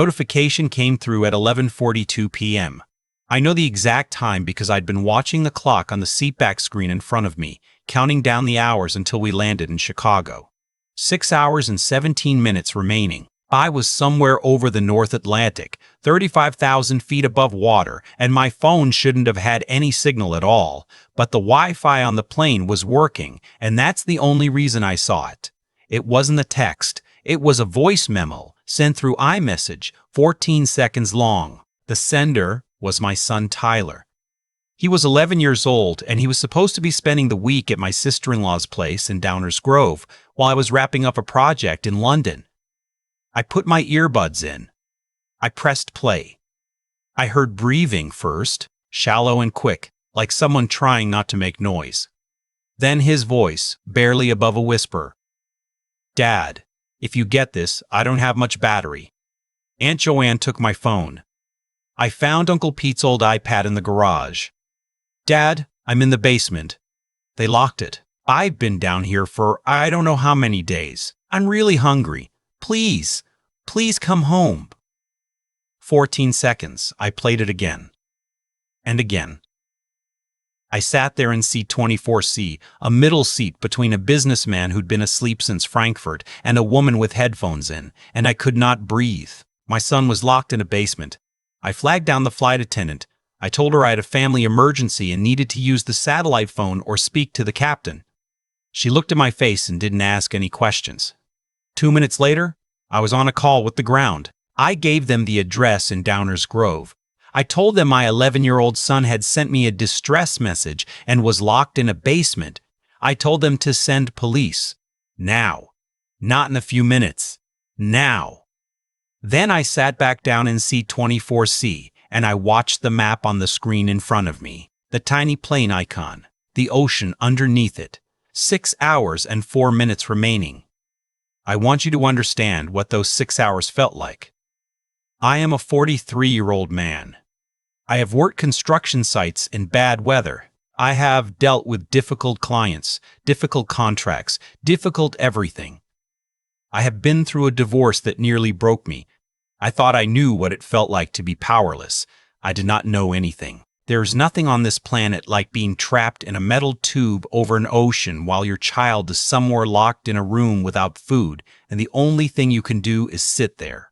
Notification came through at 11:42 p.m. I know the exact time because I'd been watching the clock on the seatback screen in front of me, counting down the hours until we landed in Chicago. 6 hours and 17 minutes remaining. I was somewhere over the North Atlantic, 35,000 feet above water, and my phone shouldn't have had any signal at all, but the Wi-Fi on the plane was working, and that's the only reason I saw it. It wasn't a text, it was a voice memo sent through iMessage, 14 seconds long. The sender was my son Tyler. He was 11 years old, and he was supposed to be spending the week at my sister-in-law's place in Downers Grove while I was wrapping up a project in London. I put my earbuds in. I pressed play. I heard breathing first, shallow and quick, like someone trying not to make noise. Then his voice, barely above a whisper. "Dad, if you get this, I don't have much battery." Aunt Joanne took my phone. I found Uncle Pete's old iPad in the garage. "Dad, I'm in the basement. They locked it. I've been down here for I don't know how many days. I'm really hungry. Please, please come home." 14 seconds. I played it again. And again. I sat there in seat 24C, a middle seat between a businessman who'd been asleep since Frankfurt and a woman with headphones in, and I could not breathe. My son was locked in a basement. I flagged down the flight attendant. I told her I had a family emergency and needed to use the satellite phone or speak to the captain. She looked at my face and didn't ask any questions. 2 minutes later, I was on a call with the ground. I gave them the address in Downers Grove. I told them my 11-year-old son had sent me a distress message and was locked in a basement. I told them to send police. Now. Not in a few minutes. Now. Then I sat back down in seat 24C, and I watched the map on the screen in front of me, the tiny plane icon, the ocean underneath it. 6 hours and 4 minutes remaining. I want you to understand what those 6 hours felt like. I am a 43-year-old man. I have worked construction sites in bad weather. I have dealt with difficult clients, difficult contracts, difficult everything. I have been through a divorce that nearly broke me. I thought I knew what it felt like to be powerless. I did not know anything. There is nothing on this planet like being trapped in a metal tube over an ocean while your child is somewhere locked in a room without food, and the only thing you can do is sit there.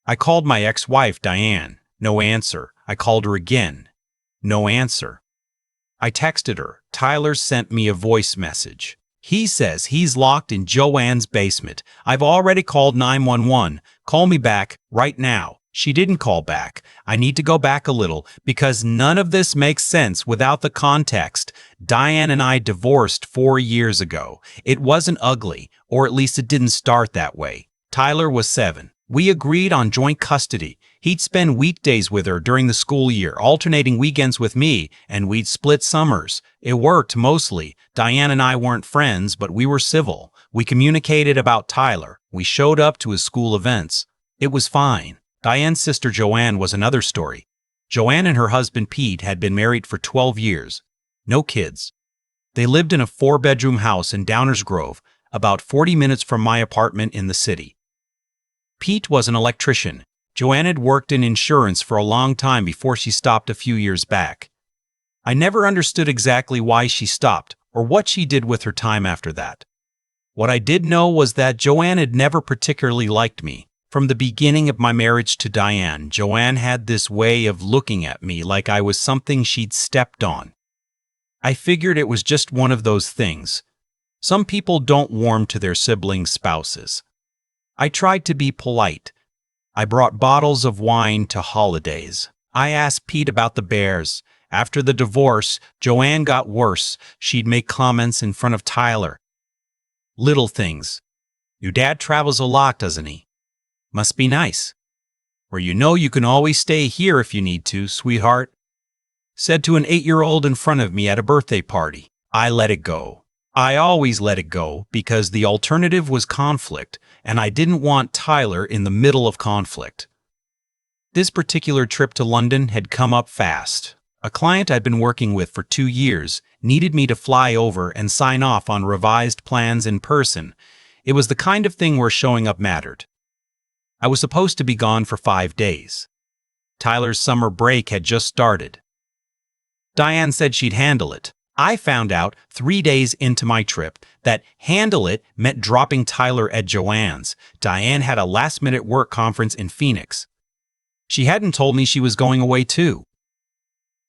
I called my ex-wife, Diane. No answer. I called her again. No answer. I texted her. Tyler sent me a voice message. He says he's locked in Joanne's basement. I've already called 911. Call me back right now. She didn't call back. I need to go back a little because none of this makes sense without the context. Diane and I divorced 4 years ago. It wasn't ugly, or at least it didn't start that way. Tyler was 7. We agreed on joint custody. He'd spend weekdays with her during the school year, alternating weekends with me, and we'd split summers. It worked mostly. Diane and I weren't friends, but we were civil. We communicated about Tyler. We showed up to his school events. It was fine. Diane's sister Joanne was another story. Joanne and her husband Pete had been married for 12 years. No kids. They lived in a 4-bedroom house in Downers Grove, about 40 minutes from my apartment in the city. Pete was an electrician. Joanne had worked in insurance for a long time before she stopped a few years back. I never understood exactly why she stopped or what she did with her time after that. What I did know was that Joanne had never particularly liked me. From the beginning of my marriage to Diane, Joanne had this way of looking at me like I was something she'd stepped on. I figured it was just one of those things. Some people don't warm to their siblings' spouses. I tried to be polite. I brought bottles of wine to holidays. I asked Pete about the bears. After the divorce, Joanne got worse. She'd make comments in front of Tyler. Little things. Your dad travels a lot, doesn't he? Must be nice. Or you can always stay here if you need to, sweetheart. Said to an 8-year-old in front of me at a birthday party. I let it go. I always let it go because the alternative was conflict, and I didn't want Tyler in the middle of conflict. This particular trip to London had come up fast. A client I'd been working with for 2 years needed me to fly over and sign off on revised plans in person. It was the kind of thing where showing up mattered. I was supposed to be gone for 5 days. Tyler's summer break had just started. Diane said she'd handle it. I found out 3 days into my trip that handle it meant dropping Tyler at Joanne's. Diane had a last-minute work conference in Phoenix. She hadn't told me she was going away too.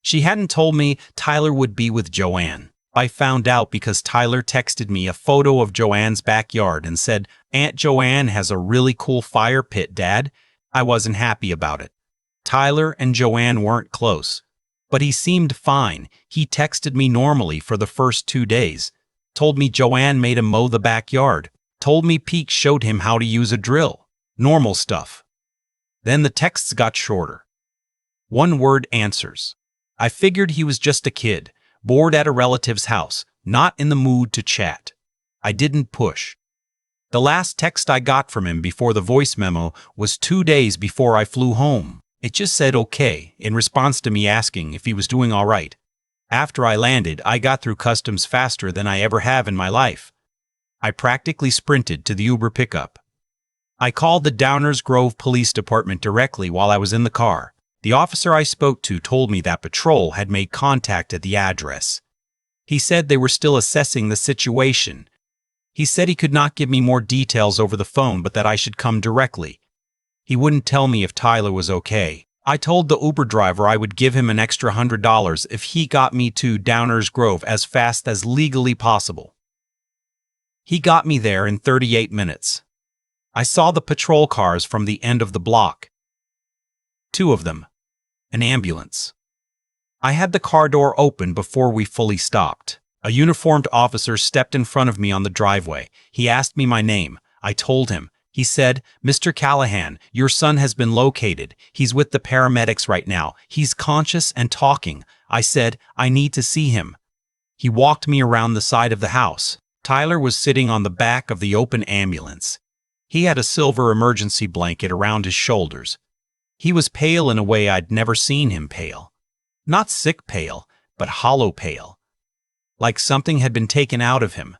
She hadn't told me Tyler would be with Joanne. I found out because Tyler texted me a photo of Joanne's backyard and said, "Aunt Joanne has a really cool fire pit, Dad." I wasn't happy about it. Tyler and Joanne weren't close, but he seemed fine. He texted me normally for the first 2 days, told me Joanne made him mow the backyard, told me Pete showed him how to use a drill. Normal stuff. Then the texts got shorter. One-word answers. I figured he was just a kid, bored at a relative's house, not in the mood to chat. I didn't push. The last text I got from him before the voice memo was 2 days before I flew home. It just said okay in response to me asking if he was doing all right. After I landed, I got through customs faster than I ever have in my life. I practically sprinted to the Uber pickup. I called the Downers Grove Police Department directly while I was in the car. The officer I spoke to told me that patrol had made contact at the address. He said they were still assessing the situation. He said he could not give me more details over the phone, but that I should come directly. He wouldn't tell me if Tyler was okay. I told the Uber driver I would give him an extra $100 if he got me to Downers Grove as fast as legally possible. He got me there in 38 minutes. I saw the patrol cars from the end of the block. 2 of them. An ambulance. I had the car door open before we fully stopped. A uniformed officer stepped in front of me on the driveway. He asked me my name. I told him. He said, "Mr. Callahan, your son has been located. He's with the paramedics right now. He's conscious and talking." I said, "I need to see him." He walked me around the side of the house. Tyler was sitting on the back of the open ambulance. He had a silver emergency blanket around his shoulders. He was pale in a way I'd never seen him pale. Not sick pale, but hollow pale. Like something had been taken out of him.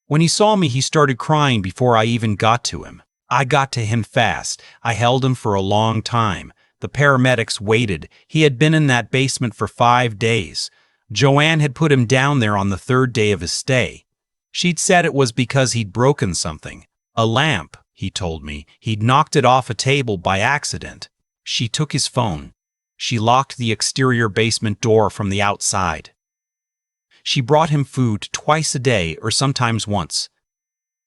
When he saw me, he started crying before I even got to him. I got to him fast. I held him for a long time. The paramedics waited. He had been in that basement for 5 days. Joanne had put him down there on the 3rd day of his stay. She'd said it was because he'd broken something. A lamp, he told me. He'd knocked it off a table by accident. She took his phone. She locked the exterior basement door from the outside. She brought him food twice a day or sometimes once.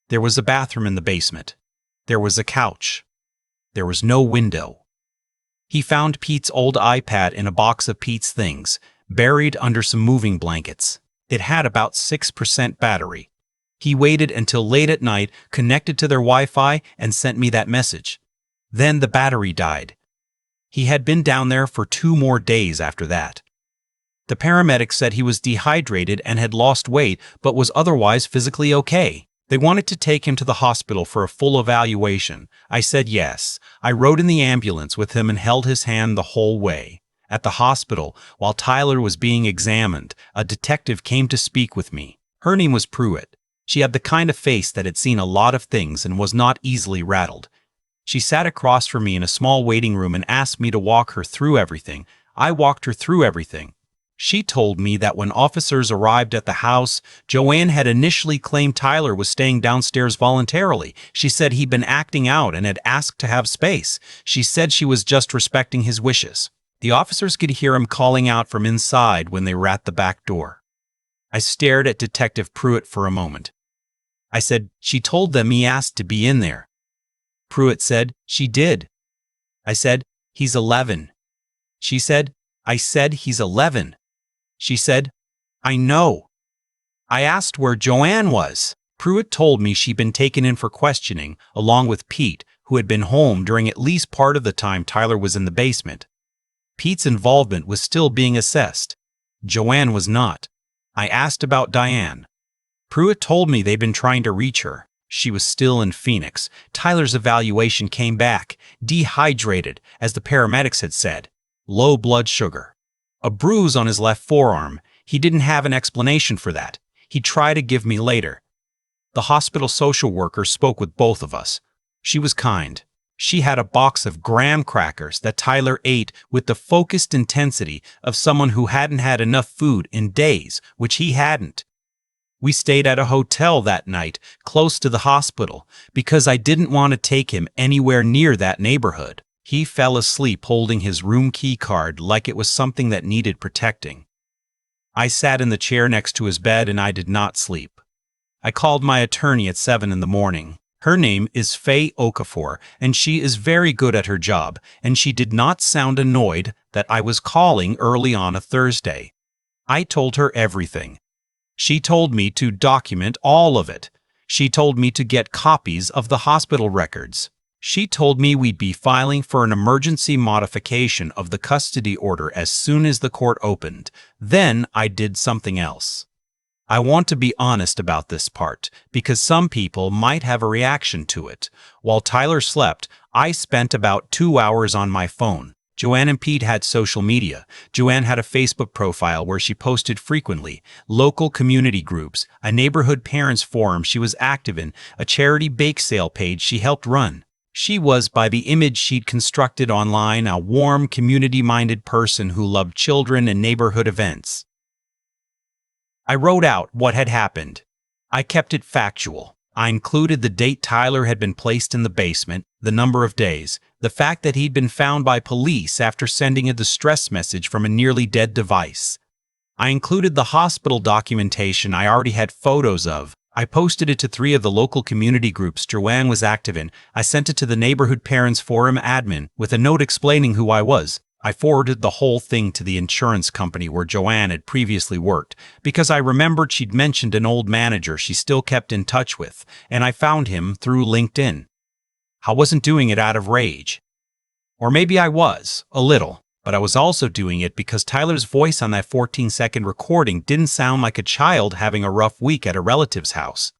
There was a bathroom in the basement. There was a couch. There was no window. He found Pete's old iPad in a box of Pete's things, buried under some moving blankets. It had about 6% battery. He waited until late at night, connected to their Wi-Fi, and sent me that message. Then the battery died. He had been down there for 2 more days after that. The paramedics said he was dehydrated and had lost weight, but was otherwise physically okay. They wanted to take him to the hospital for a full evaluation. I said yes. I rode in the ambulance with him and held his hand the whole way. At the hospital, while Tyler was being examined, a detective came to speak with me. Her name was Pruitt. She had the kind of face that had seen a lot of things and was not easily rattled. She sat across from me in a small waiting room and asked me to walk her through everything. I walked her through everything. She told me that when officers arrived at the house, Joanne had initially claimed Tyler was staying downstairs voluntarily. She said he'd been acting out and had asked to have space. She said she was just respecting his wishes. The officers could hear him calling out from inside when they were at the back door. I stared at Detective Pruitt for a moment. I said, "She told them he asked to be in there." Pruitt said, "She did." I said, "He's 11. She said, "I said he's 11. She said, "I know." I asked where Joanne was. Pruitt told me she'd been taken in for questioning, along with Pete, who had been home during at least part of the time Tyler was in the basement. Pete's involvement was still being assessed. Joanne was not. I asked about Diane. Pruitt told me they'd been trying to reach her. She was still in Phoenix. Tyler's evaluation came back, dehydrated, as the paramedics had said. Low blood sugar. A bruise on his left forearm. He didn't have an explanation for that. He'd try to give me later. The hospital social worker spoke with both of us. She was kind. She had a box of graham crackers that Tyler ate with the focused intensity of someone who hadn't had enough food in days, which he hadn't. We stayed at a hotel that night, close to the hospital, because I didn't want to take him anywhere near that neighborhood. He fell asleep holding his room key card like it was something that needed protecting. I sat in the chair next to his bed and I did not sleep. I called my attorney at 7 in the morning. Her name is Faye Okafor, and she is very good at her job, and she did not sound annoyed that I was calling early on a Thursday. I told her everything. She told me to document all of it. She told me to get copies of the hospital records. She told me we'd be filing for an emergency modification of the custody order as soon as the court opened. Then I did something else. I want to be honest about this part, because some people might have a reaction to it. While Tyler slept, I spent about 2 hours on my phone. Joanne and Pete had social media. Joanne had a Facebook profile where she posted frequently, local community groups, a neighborhood parents forum she was active in, a charity bake sale page she helped run. She was, by the image she'd constructed online, a warm, community-minded person who loved children and neighborhood events. I wrote out what had happened. I kept it factual. I included the date Tyler had been placed in the basement, the number of days, the fact that he'd been found by police after sending a distress message from a nearly dead device. I included the hospital documentation I already had photos of. I posted it to 3 of the local community groups Joanne was active in. I sent it to the Neighborhood Parents Forum admin with a note explaining who I was. I forwarded the whole thing to the insurance company where Joanne had previously worked, because I remembered she'd mentioned an old manager she still kept in touch with, and I found him through LinkedIn. I wasn't doing it out of rage. Or maybe I was, a little, but I was also doing it because Tyler's voice on that 14-second recording didn't sound like a child having a rough week at a relative's house.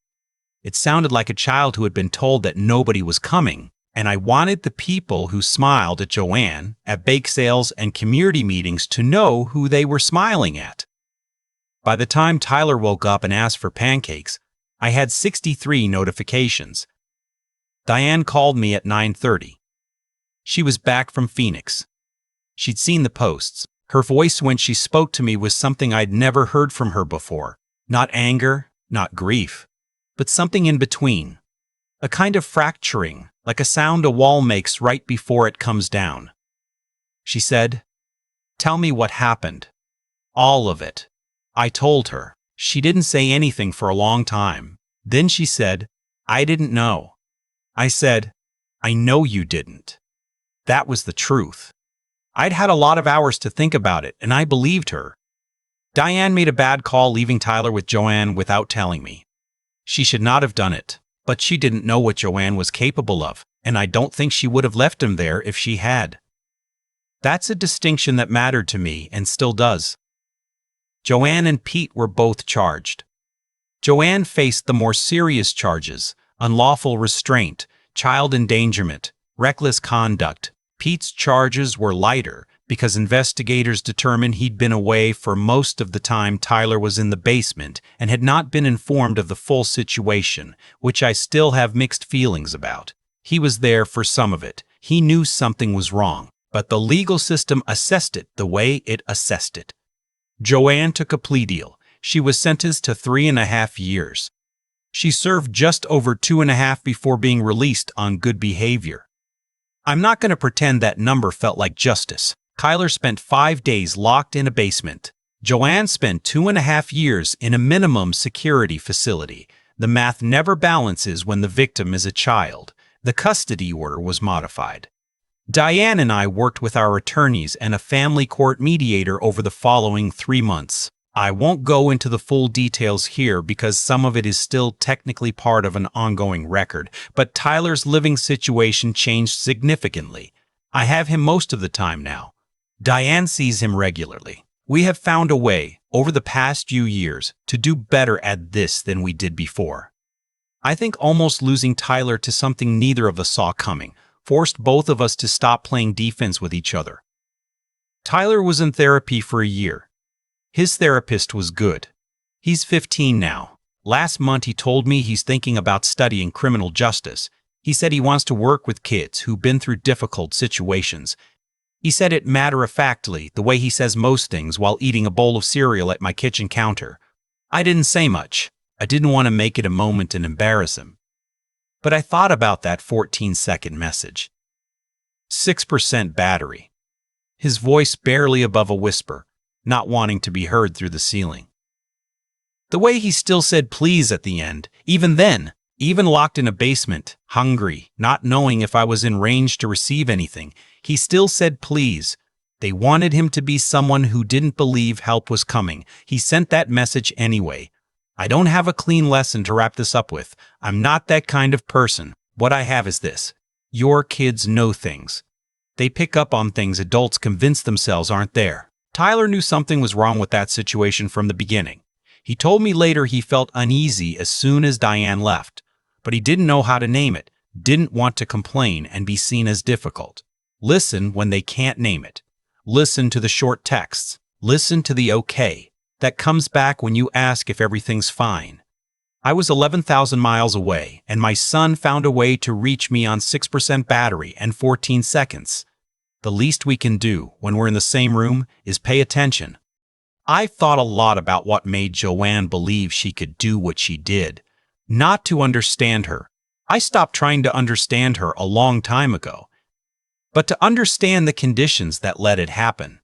It sounded like a child who had been told that nobody was coming. And I wanted the people who smiled at Joanne, at bake sales and community meetings to know who they were smiling at. By the time Tyler woke up and asked for pancakes, I had 63 notifications. Diane called me at 9:30. She was back from Phoenix. She'd seen the posts. Her voice when she spoke to me was something I'd never heard from her before. Not anger, not grief, but something in between. A kind of fracturing, like a sound a wall makes right before it comes down. She said, "Tell me what happened." All of it. I told her. She didn't say anything for a long time. Then she said, "I didn't know." I said, "I know you didn't." That was the truth. I'd had a lot of hours to think about it, and I believed her. Diane made a bad call leaving Tyler with Joanne without telling me. She should not have done it. But she didn't know what Joanne was capable of, and I don't think she would have left him there if she had. That's a distinction that mattered to me and still does. Joanne and Pete were both charged. Joanne faced the more serious charges: unlawful restraint, child endangerment, reckless conduct. Pete's charges were lighter because investigators determined he'd been away for most of the time Tyler was in the basement and had not been informed of the full situation, which I still have mixed feelings about. He was there for some of it. He knew something was wrong, but the legal system assessed it the way it assessed it. Joanne took a plea deal. She was sentenced to 3.5 years. She served just over 2.5 before being released on good behavior. I'm not going to pretend that number felt like justice. Tyler spent 5 days locked in a basement. Joanne spent 2.5 years in a minimum security facility. The math never balances when the victim is a child. The custody order was modified. Diane and I worked with our attorneys and a family court mediator over the following 3 months. I won't go into the full details here because some of it is still technically part of an ongoing record, but Tyler's living situation changed significantly. I have him most of the time now. Diane sees him regularly. We have found a way, over the past few years, to do better at this than we did before. I think almost losing Tyler to something neither of us saw coming forced both of us to stop playing defense with each other. Tyler was in therapy for a year. His therapist was good. He's 15 now. Last month he told me he's thinking about studying criminal justice. He said he wants to work with kids who've been through difficult situations. He said it matter-of-factly, the way he says most things while eating a bowl of cereal at my kitchen counter. I didn't say much. I didn't want to make it a moment and embarrass him. But I thought about that 14-second message. 6% battery. His voice barely above a whisper, not wanting to be heard through the ceiling. The way he still said please at the end, even then, even locked in a basement, hungry, not knowing if I was in range to receive anything, he still said please. They wanted him to be someone who didn't believe help was coming. He sent that message anyway. I don't have a clean lesson to wrap this up with. I'm not that kind of person. What I have is this. Your kids know things. They pick up on things adults convince themselves aren't there. Tyler knew something was wrong with that situation from the beginning. He told me later he felt uneasy as soon as Diane left, but he didn't know how to name it, didn't want to complain and be seen as difficult. Listen when they can't name it. Listen to the short texts. Listen to the okay that comes back when you ask if everything's fine. I was 11,000 miles away, and my son found a way to reach me on 6% battery and 14 seconds. The least we can do when we're in the same room is pay attention. I've thought a lot about what made Joanne believe she could do what she did. Not to understand her. I stopped trying to understand her a long time ago. But to understand the conditions that let it happen.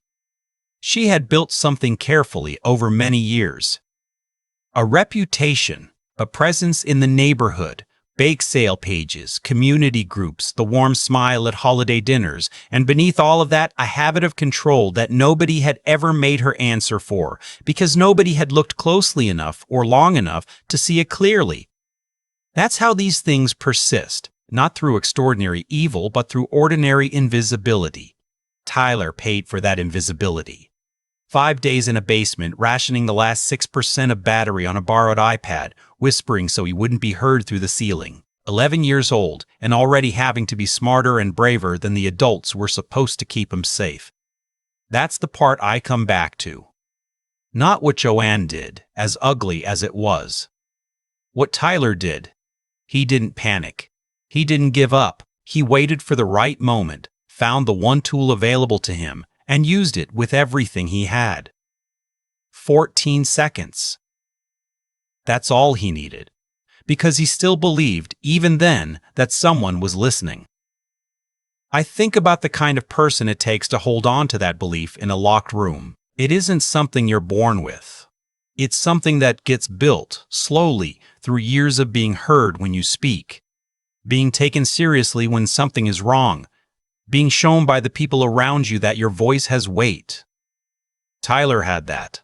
She had built something carefully over many years. A reputation, a presence in the neighborhood, bake sale pages, community groups, the warm smile at holiday dinners, and beneath all of that, a habit of control that nobody had ever made her answer for, because nobody had looked closely enough or long enough to see it clearly. That's how these things persist, not through extraordinary evil, but through ordinary invisibility. Tyler paid for that invisibility. 5 days in a basement, rationing the last 6% of battery on a borrowed iPad, whispering so he wouldn't be heard through the ceiling. 11 years old, and already having to be smarter and braver than the adults who were supposed to keep him safe. That's the part I come back to. Not what Joanne did, as ugly as it was. What Tyler did. He didn't panic. He didn't give up. He waited for the right moment, found the one tool available to him, and used it with everything he had. 14 seconds. That's all he needed, because he still believed, even then, that someone was listening. I think about the kind of person it takes to hold on to that belief in a locked room. It isn't something you're born with. It's something that gets built, slowly, through years of being heard when you speak, being taken seriously when something is wrong, being shown by the people around you that your voice has weight. Tyler had that.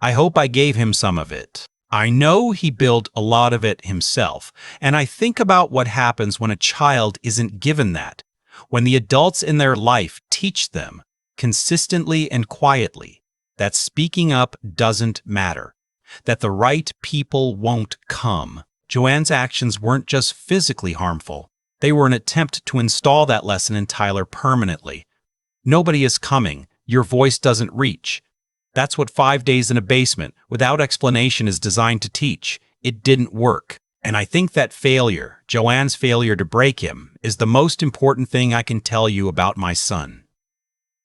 I hope I gave him some of it. I know he built a lot of it himself, and I think about what happens when a child isn't given that, when the adults in their life teach them, consistently and quietly, that speaking up doesn't matter, that the right people won't come. Joanne's actions weren't just physically harmful. They were an attempt to install that lesson in Tyler permanently. Nobody is coming. Your voice doesn't reach. That's what 5 days in a basement without explanation is designed to teach. It didn't work. And I think that failure, Joanne's failure to break him, is the most important thing I can tell you about my son.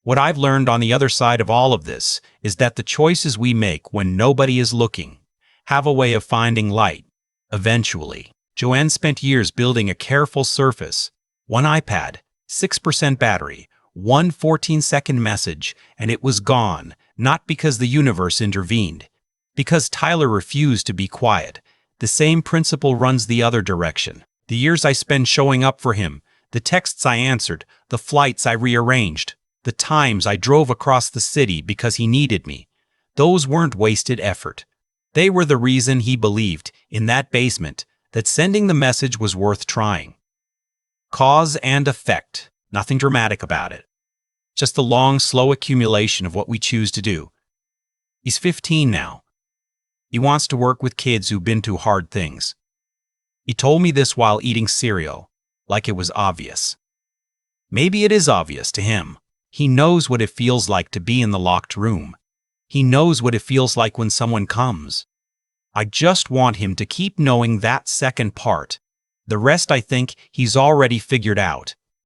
What I've learned on the other side of all of this is that the choices we make when nobody is looking have a way of finding light, eventually. Joanne spent years building a careful surface, one iPad, 6% battery, one 14-second message, and it was gone, not because the universe intervened, because Tyler refused to be quiet. The same principle runs the other direction. The years I spent showing up for him, the texts I answered, the flights I rearranged, the times I drove across the city because he needed me, those weren't wasted effort. They were the reason he believed, in that basement, that sending the message was worth trying. Cause and effect, nothing dramatic about it. Just the long, slow accumulation of what we choose to do. He's 15 now. He wants to work with kids who've been through hard things. He told me this while eating cereal, like it was obvious. Maybe it is obvious to him. He knows what it feels like to be in the locked room. He knows what it feels like when someone comes. I just want him to keep knowing that second part, The rest I think he's already figured out.